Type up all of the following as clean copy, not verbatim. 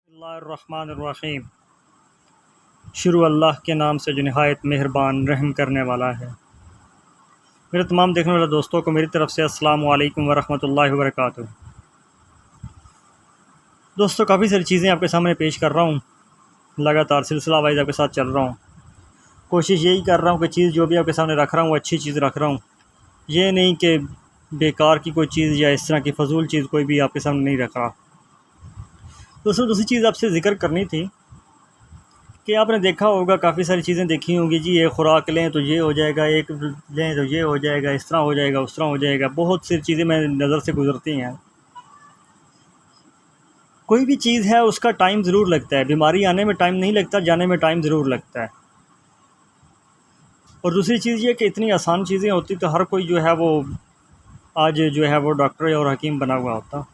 बिस्मिल्लाहिर्रहमानिर्रहीम। शुरू अल्लाह के नाम से जो नहायत मेहरबान रहम करने वाला है। मेरे तमाम देखने वाले दोस्तों को मेरी तरफ़ से अस्सलामु अलैकुम वरहमतुल्लाहि वबरकातुहू। दोस्तों, काफ़ी सारी चीज़ें आपके सामने पेश कर रहा हूँ, लगातार सिलसिला वाइज आपके साथ चल रहा हूँ। कोशिश यही कर रहा हूँ कि चीज़ जो भी आपके सामने रख रहा हूँ अच्छी चीज़ रख रहा हूँ, ये नहीं कि बेकार की कोई चीज़ या इस तरह की फ़जूल चीज़ कोई भी आपके सामने नहीं रख रहा। दोस्तों, दूसरी चीज़ आपसे ज़िक्र करनी थी कि आपने देखा होगा, काफ़ी सारी चीज़ें देखी होंगी जी, ये खुराक लें तो ये हो जाएगा, एक लें तो ये हो जाएगा, इस तरह हो जाएगा, उस तरह हो जाएगा। बहुत सी चीज़ें मेरी नज़र से गुज़रती हैं। कोई भी चीज़ है उसका टाइम ज़रूर लगता है। बीमारी आने में टाइम नहीं लगता, जाने में टाइम ज़रूर लगता है। और दूसरी चीज़ ये कि इतनी आसान चीज़ें होती तो हर कोई जो है वो आज जो है वो डॉक्टर और हकीम बना हुआ होता।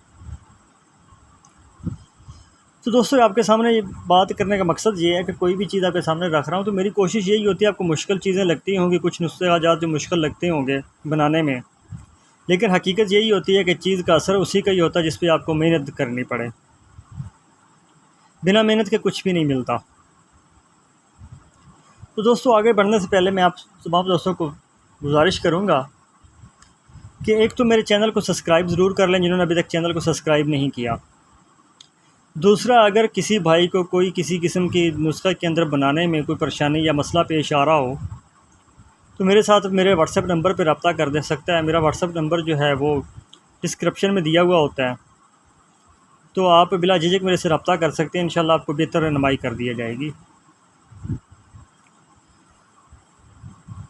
तो दोस्तों, आपके सामने ये बात करने का मकसद ये है कि कोई भी चीज़ आपके सामने रख रहा हूँ तो मेरी कोशिश यही होती है, आपको मुश्किल चीज़ें लगती होंगी, कुछ नुस्खे आजात जो मुश्किल लगते होंगे बनाने में, लेकिन हकीकत यही होती है कि चीज़ का असर उसी का ही होता है जिस पे आपको मेहनत करनी पड़े। बिना मेहनत के कुछ भी नहीं मिलता। तो दोस्तों, आगे बढ़ने से पहले मैं आप तमाम दोस्तों को गुजारिश करूँगा कि एक तो मेरे चैनल को सब्सक्राइब ज़रूर कर लें जिन्होंने अभी तक चैनल को सब्सक्राइब नहीं किया। दूसरा, अगर किसी भाई को कोई किसी किस्म की नुस्ख़े के अंदर बनाने में कोई परेशानी या मसला पेश आ रहा हो तो मेरे साथ मेरे व्हाट्सएप नंबर पर रब्ता कर दे सकता है। मेरा व्हाट्सएप नंबर जो है वो डिस्क्रिप्शन में दिया हुआ होता है, तो आप बिला झिझक मेरे से रब्ता कर सकते हैं। इंशाल्लाह आपको बेहतर रहनुमाई कर दी जाएगी।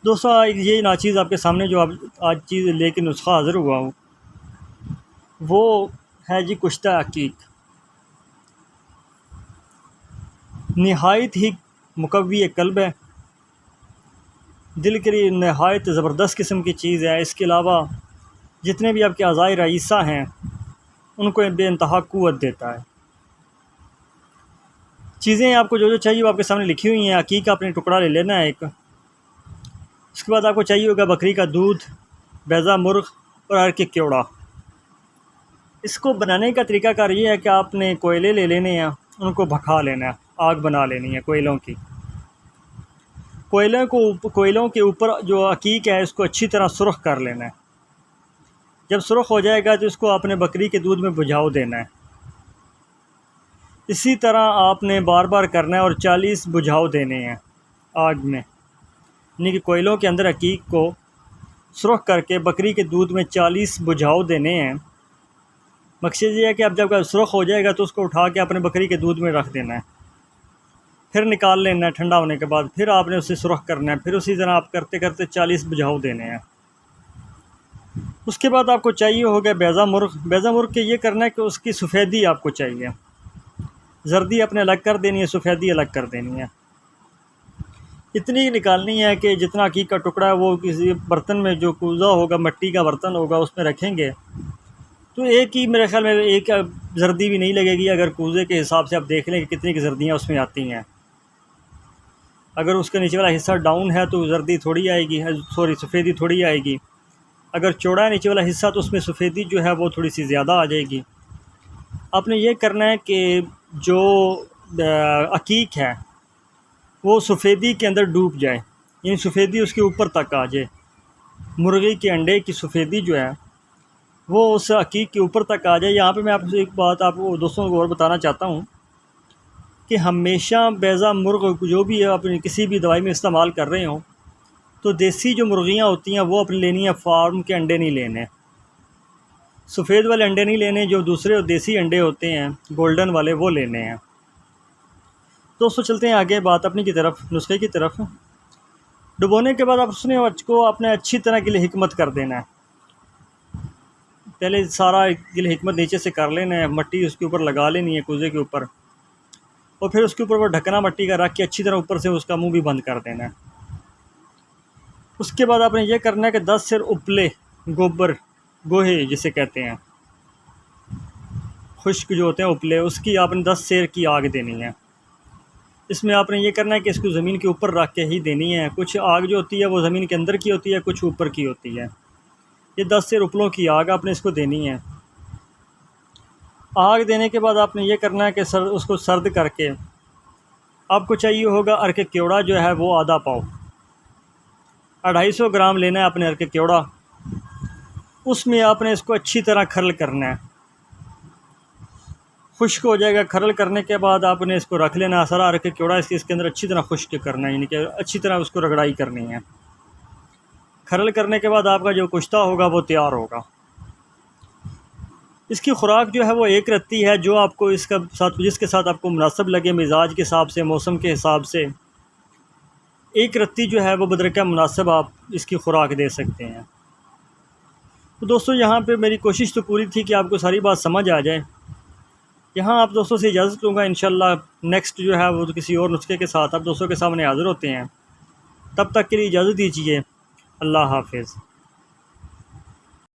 दोस्तों, ये नाचीज़ आपके सामने जो आज चीज़ लेके नुस्खा हाज़िर हुआ हूँ वो है जी कुश्ता अकीक। नहायत ही मुकव्वी कल्ब है, दिल के लिए नहायत ज़बरदस्त किस्म की चीज़ है। इसके अलावा जितने भी आपके अज़ाए रईसा हैं उनको बेइंतहा क़ुव्वत देता है। चीज़ें आपको जो चाहिए वो आपके सामने लिखी हुई हैं। अकीक का अपने टुकड़ा ले लेना है एक। उसके बाद आपको चाहिए होगा बकरी का दूध, बैज़ा मुर्ग और अरक केवड़ा। इसको बनाने का तरीक़ाकार ये है कि आपने कोयले ले लेने हैं, उनको भखा लेना है, आग बना लेनी है कोयलों की। कोयलों के ऊपर जो अकीक है इसको अच्छी तरह सुरख कर लेना है। जब सुरख हो जाएगा तो इसको आपने बकरी के दूध में बुझाव देना है। इसी तरह आपने बार बार करना है और 40 बुझाव देने हैं आग में, यानी कि कोयलों के अंदर अकीक को सुरख करके बकरी के दूध में 40 बुझाव देने हैं। मकसद ये है कि अब जब सुरख हो जाएगा तो उसको उठा के अपने बकरी के दूध में रख देना है, फिर निकाल लेना है। ठंडा होने के बाद फिर आपने उसे सुरख करना है, फिर उसी तरह आप करते करते 40 बुझाव देने हैं। उसके बाद आपको चाहिए होगा बैज़ा मुर्ग। बैज़ा मुर्ग के ये करना है कि उसकी सफ़ेदी आपको चाहिए, जर्दी अपने अलग कर देनी है, सफ़ेदी अलग कर देनी है। इतनी निकालनी है कि जितना अकीक का टुकड़ा है वो किसी बर्तन में, जो कूज़ा होगा, मिट्टी का बर्तन होगा, उसमें रखेंगे तो एक ही, मेरे ख्याल में एक जर्दी भी नहीं लगेगी। अगर कूज़े के हिसाब से आप देख लें कि कितनी की जर्दियाँ उसमें आती हैं। अगर उसका नीचे वाला हिस्सा डाउन है तो जर्दी थोड़ी आएगी, सॉरी सफ़ेदी थोड़ी आएगी। अगर चौड़ा है नीचे वाला हिस्सा तो उसमें सफ़ेदी जो है वो थोड़ी सी ज़्यादा आ जाएगी। आपने ये करना है कि जो अकीक है वो सफ़ेदी के अंदर डूब जाए, यानी सफ़ेदी उसके ऊपर तक आ जाए। मुर्गी के अंडे की सफ़ेदी जो है वो उस अकीक के ऊपर तक आ जाए। यहाँ पे मैं आपसे एक बात आपको दोस्तों को और बताना चाहता हूँ कि हमेशा बैज़ा मुर्ग जो भी है अपनी किसी भी दवाई में इस्तेमाल कर रहे हों तो देसी जो मुर्गियाँ होती हैं वो अपनी लेनी है, फार्म के अंडे नहीं लेने, सफ़ेद वाले अंडे नहीं लेने, जो दूसरे देसी अंडे होते हैं गोल्डन वाले वो लेने हैं। दोस्तों, चलते हैं आगे बात अपनी की तरफ, नुस्खे की तरफ। डुबोने के बाद आप उसने को आपने अच्छी तरह गिल हिकमत कर देना है। पहले सारा गिल हिकमत नीचे से कर लेना है, मट्टी उसके ऊपर लगा लेनी है कूज़े के ऊपर, और फिर उसके ऊपर वो ढकना मट्टी का रख के अच्छी तरह ऊपर से उसका मुंह भी बंद कर देना है। उसके बाद आपने ये करना है कि 10 सेर उपले गोबर, गोहे जिसे कहते हैं, खुश्क जो होते हैं उपले, उसकी आपने 10 सेर की आग देनी है। इसमें आपने ये करना है कि इसको ज़मीन के ऊपर रख के ही देनी है। कुछ आग जो होती है वो ज़मीन के अंदर की होती है, कुछ ऊपर की होती है। ये 10 सेर उपलों की आग आपने इसको देनी है। आग देने के बाद आपने ये करना है कि उसको सर्द करके आपको चाहिए होगा अर्क केवड़ा जो है वो आधा पाव, 250 ग्राम लेना है अपने अर्क केवड़ा। उसमें आपने इसको अच्छी तरह खरल करना है, खुश्क हो जाएगा। खरल करने के बाद आपने इसको रख लेना है। सारा अर्क केवड़ा इसके अंदर अच्छी तरह खुश्क करना है, यानी कि अच्छी तरह उसको रगड़ाई करनी है। खरल करने के बाद आपका जो कुश्ता होगा वो तैयार होगा। इसकी खुराक जो है वो एक रत्ती है, जो आपको इसका साथ जिसके साथ आपको मुनासिब लगे मिजाज के हिसाब से, मौसम के हिसाब से एक रत्ती जो है वो बदरका मुनासिब आप इसकी खुराक दे सकते हैं। तो दोस्तों यहाँ पे मेरी कोशिश तो पूरी थी कि आपको सारी बात समझ आ जाए। यहाँ आप दोस्तों से इजाज़त लूँगा। इंशाल्लाह नेक्स्ट जो है वो तो किसी और नुस्खे के साथ आप दोस्तों के सामने हाज़िर होते हैं। तब तक के लिए इजाज़त दीजिए। अल्लाह हाफ़िज़।